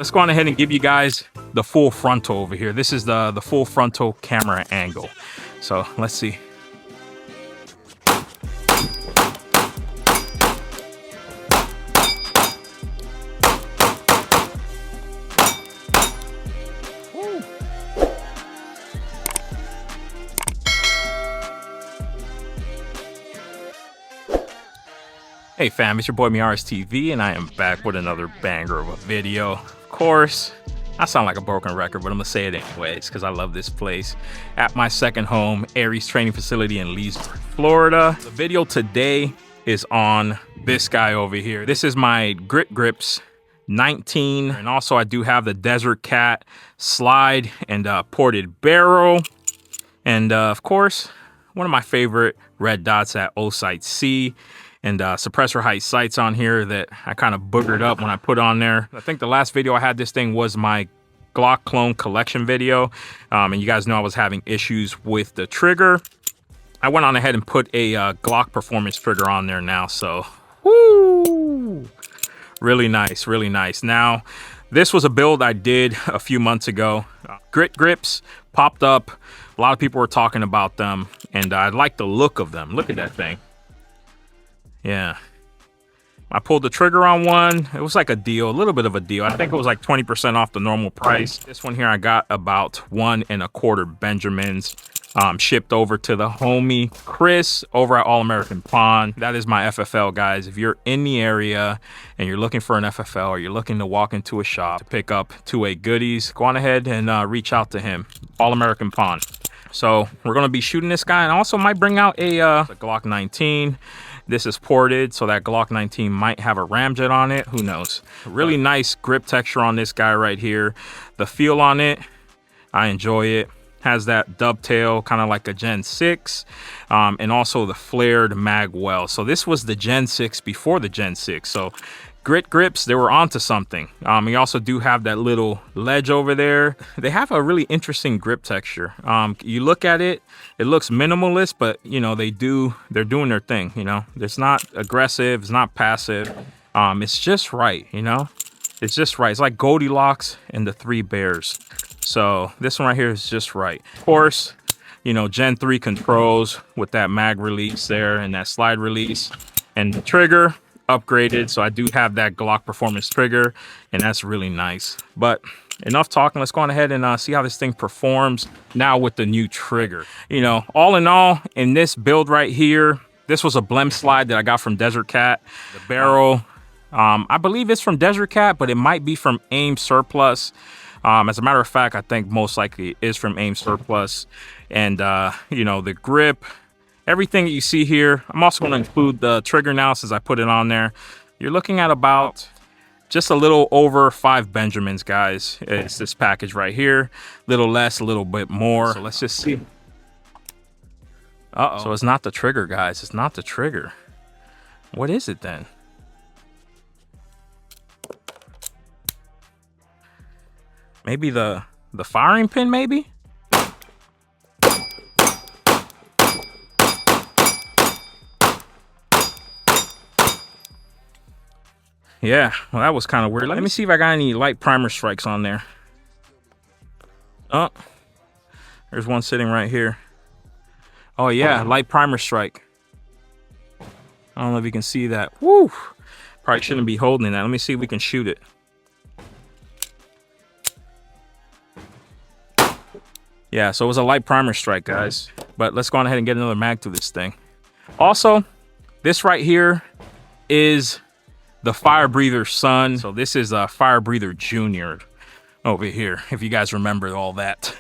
Let's go on ahead and give you guys the full frontal over here. This is the full frontal camera angle. So let's see. Woo. Hey fam, it's your boy Miaris TV, and I am back with another banger of a video. Of course, I sound like a broken record, but I'm gonna say it anyways because I love this place. At my second home, Aries Training Facility in Leesburg, Florida. The video today is on this guy over here. This is my Grit Grips 19, and also I do have the Desert Cat slide and ported barrel, and of course, one of my favorite red dots at Olight C. And suppressor height sights on here that I kind of boogered up when I put on there. I think the last video I had this thing was my Glock clone collection video. And you guys know I was having issues with the trigger. I went on ahead and put a Glock performance trigger on there now. So, woo! Really nice, really nice. Now, this was a build I did a few months ago. Grit Grips popped up. A lot of people were talking about them. And I like the look of them. Look at that thing. Yeah, I pulled the trigger on one. It was like a deal, a little bit of a deal. I think it was like 20% off the normal price. This one here, I got about 1 1/4 Benjamins shipped over to the homie Chris over at All American Pawn. That is my FFL, guys. If you're in the area and you're looking for an FFL, or you're looking to walk into a shop to pick up 2A goodies, go on ahead and reach out to him, All American Pawn. So we're gonna be shooting this guy, and also might bring out a Glock 19. This is ported, so that Glock 19 might have a ramjet on it. Who knows? Really nice grip texture on this guy right here. The feel on it, I enjoy it. Has that dovetail, kind of like a Gen 6, and also the flared mag well. So this was the Gen 6 before the Gen 6. So Grit Grips, they were onto something. We also do have that little ledge over there. They have a really interesting grip texture. You look at it, it looks minimalist, but you know, they're doing their thing. You know, it's not aggressive, it's not passive. It's just right. You know, it's just right. It's like Goldilocks and the Three Bears. So this one right here is just right. Of course, you know, Gen 3 controls with that mag release there and that slide release, and the trigger upgraded, so I do have that Glock performance trigger, and that's really nice. But enough talking, let's go on ahead and see how this thing performs now with the new trigger. You know, all in all, in this build right here, this was a blem slide that I got from Desert Cat. The barrel, I believe it's from Desert Cat, but it might be from AIM Surplus. As a matter of fact, I think most likely it is from AIM Surplus. And you know, the grip, everything that you see here. I'm also going to include the trigger now since I put it on there. You're looking at about just a little over 5 Benjamins, guys. It's this package right here. A little less, a little bit more. So let's just see. Uh-oh. So it's not the trigger, guys. It's not the trigger. What is it then? Maybe the firing pin, maybe? Yeah, well, that was kind of weird. Let me see if I got any light primer strikes on there. Oh, there's one sitting right here. Oh yeah, light primer strike. I don't know if you can see that. Woo! Probably shouldn't be holding that. Let me see if we can shoot it. Yeah, so it was a light primer strike, guys. But let's go on ahead and get another mag to this thing. Also, this right here is the Fire Breather son. So this is a Fire Breather Junior over here, if you guys remember all that.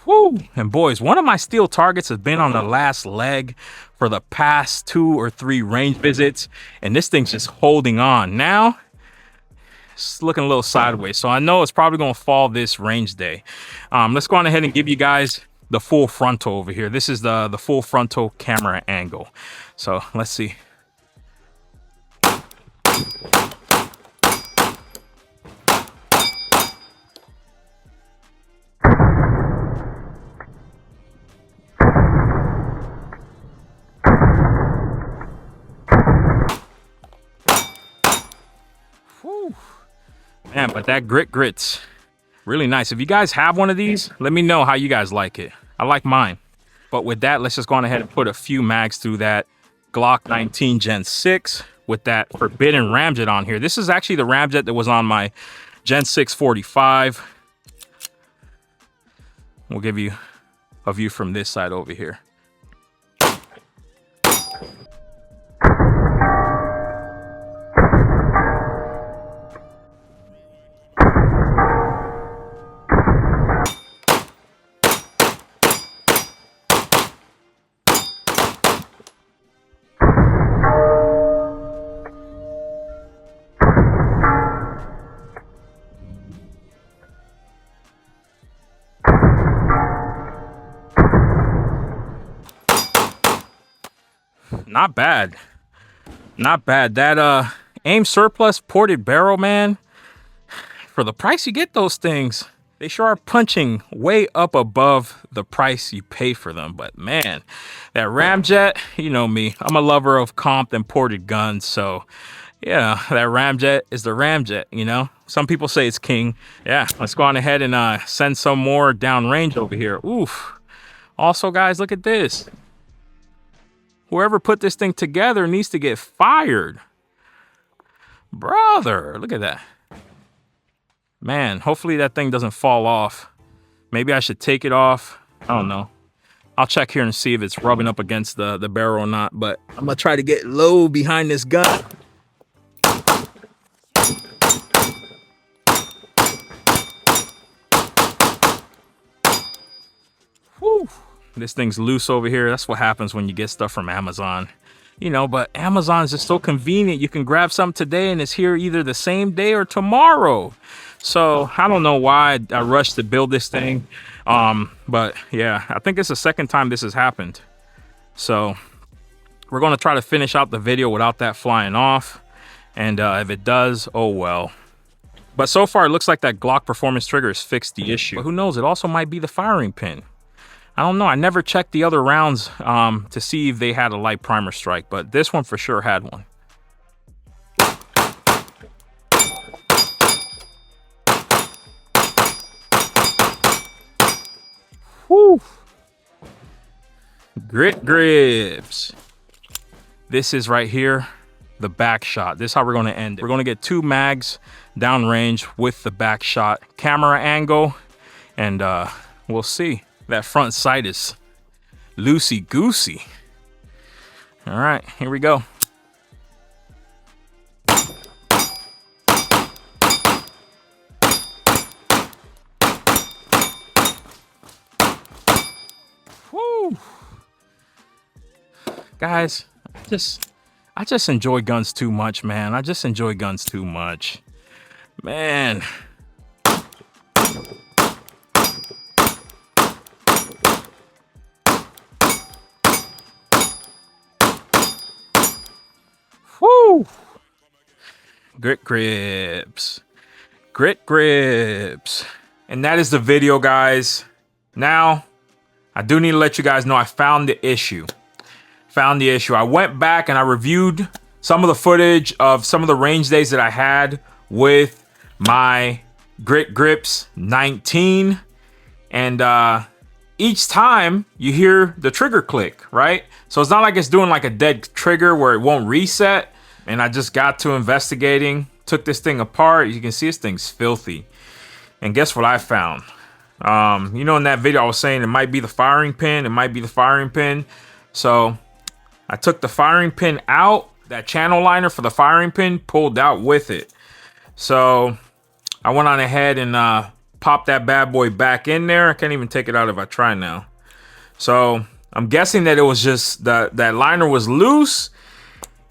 Woo! And boys, one of my steel targets has been on the last leg for the past 2 or 3 range visits, and this thing's just holding on. Now, it's looking a little sideways, so I know it's probably going to fall this range day. Let's go on ahead and give you guys the full frontal over here. This is the full frontal camera angle. So let's see. Man, but that grit's really nice. If you guys have one of these, let me know how you guys like it. I like mine. But with that, let's just go on ahead and put a few mags through that Glock 19 Gen 6 with that forbidden ramjet on here. This is actually the ramjet that was on my Gen 6 45. We'll give you a view from this side over here. Not bad. Not bad. That aim surplus ported barrel, man. For the price you get those things, they sure are punching way up above the price you pay for them. But man, that ramjet, you know me, I'm a lover of comped and ported guns. So yeah, that ramjet is the ramjet, you know. Some people say it's king. Yeah, let's go on ahead and send some more downrange over here. Oof. Also, guys, look at this. Whoever put this thing together needs to get fired. Brother, look at that. Man, hopefully that thing doesn't fall off. Maybe I should take it off. I don't know. I'll check here and see if it's rubbing up against the barrel or not. But I'm going to try to get low behind this gun. Whew. This thing's loose over here. That's what happens when you get stuff from Amazon. You know, but Amazon is just so convenient. You can grab something today and it's here either the same day or tomorrow. So I don't know why I rushed to build this thing. But yeah, I think it's the second time this has happened. So we're going to try to finish out the video without that flying off. And if it does, oh well. But so far, it looks like that Glock performance trigger has fixed the issue. But who knows? It also might be the firing pin. I don't know. I never checked the other rounds to see if they had a light primer strike, but this one for sure had one. Whew. Grit grips. This is right here, the back shot. This is how we're going to end it. We're going to get 2 mags downrange with the back shot camera angle, and we'll see. That front sight is loosey-goosey. All right, here we go. Woo! Guys, I just enjoy guns too much, man. I just enjoy guns too much. Man. Woo! Grit grips. Grit grips. And that is the video, guys. Now, I do need to let you guys know I found the issue. I went back and I reviewed some of the footage of some of the range days that I had with my Grit Grips 19. And each time you hear the trigger click, right? So it's not like it's doing like a dead trigger where it won't reset. And I just got to investigating, took this thing apart. You can see this thing's filthy. And guess what I found? You know, in that video I was saying it might be the firing pin. It might be the firing pin. So I took the firing pin out. That channel liner for the firing pin pulled out with it. So I went on ahead and popped that bad boy back in there. I can't even take it out if I try now. So I'm guessing that it was just that liner was loose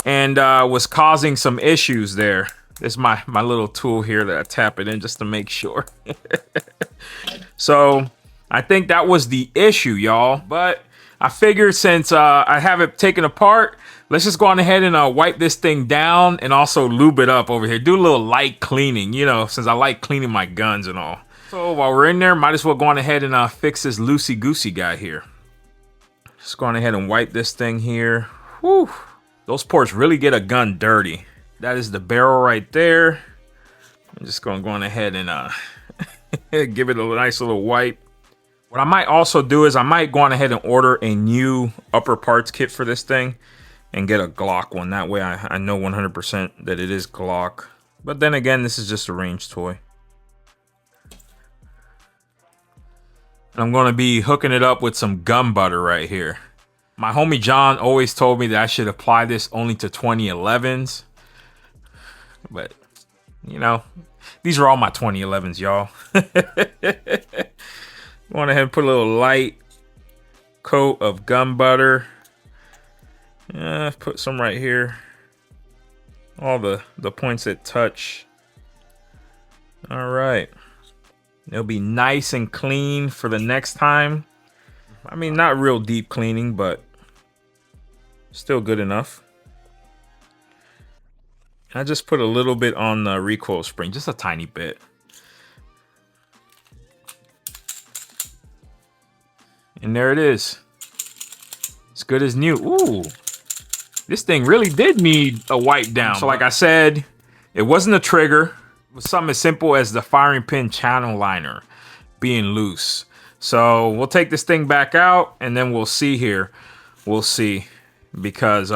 and was causing some issues there. This is my little tool here that I tap it in just to make sure. So I think that was the issue, y'all. But I figured since I have it taken apart, let's just go on ahead and wipe this thing down and also lube it up over here. Do a little light cleaning, you know, since I like cleaning my guns and all. So while we're in there, might as well go on ahead and fix this loosey-goosey guy here. Just go on ahead and wipe this thing here. Whew. Those ports really get a gun dirty. That is the barrel right there. I'm just gonna go on ahead and give it a nice little wipe. What I might also do is I might go on ahead and order a new upper parts kit for this thing and get a Glock one. That way I know 100% that it is Glock. But then again, this is just a range toy. And I'm gonna be hooking it up with some gum butter right here. My homie John always told me that I should apply this only to 2011s. But, you know, these are all my 2011s, y'all. Go on ahead and put a little light coat of gum butter. Put some right here. All the points that touch. All right. It'll be nice and clean for the next time. I mean, not real deep cleaning, but still good enough. I just put a little bit on the recoil spring, just a tiny bit. And there it is. It's good as new. Ooh, this thing really did need a wipe down. So like I said, it wasn't a trigger. It was something as simple as the firing pin channel liner being loose. So we'll take this thing back out and then we'll see here. We'll see, because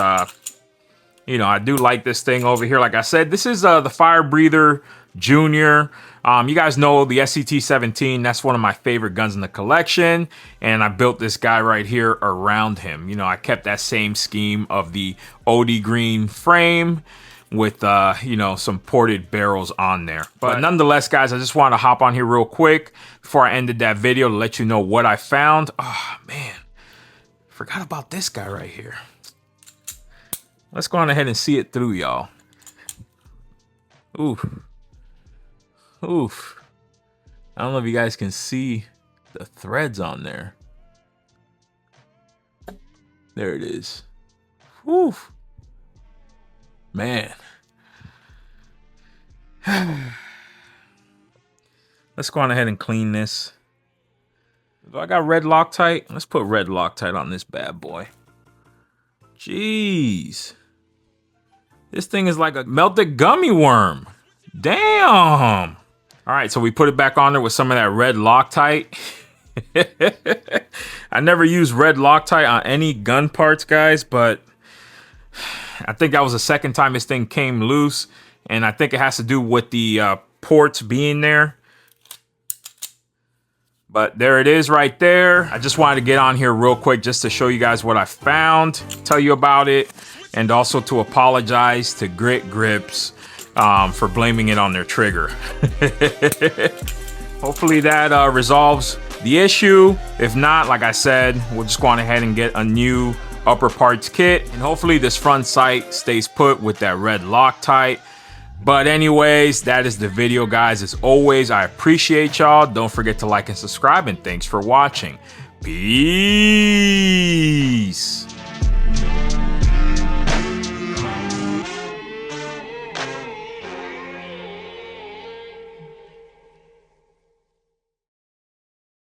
you know, I do like this thing over here. Like I said, this is the Fire Breather Junior. You guys know the SCT-17. That's one of my favorite guns in the collection. And I built this guy right here around him. You know, I kept that same scheme of the OD green frame with, you know, some ported barrels on there. But nonetheless, guys, I just want to hop on here real quick before I ended that video to let you know what I found. Oh, man. Forgot about this guy right here. Let's go on ahead and see it through, y'all. Oof. Oof. I don't know if you guys can see the threads on there. There it is. Oof. Man. Let's go on ahead and clean this. Do I got red Loctite? Let's put red Loctite on this bad boy. Jeez. This thing is like a melted gummy worm. Damn. All right, so we put it back on there with some of that red Loctite. I never use red Loctite on any gun parts, guys, but I think that was the second time this thing came loose, and I think it has to do with the ports being there. But there it is right there. I just wanted to get on here real quick just to show you guys what I found, tell you about it, and also to apologize to Grit Grips for blaming it on their trigger. Hopefully that resolves the issue. If not, like I said, we'll just go on ahead and get a new upper parts kit, and hopefully this front sight stays put with that red Loctite. But anyways, that is the video, guys. As always, I appreciate y'all. Don't forget to like and subscribe, and thanks for watching. Peace.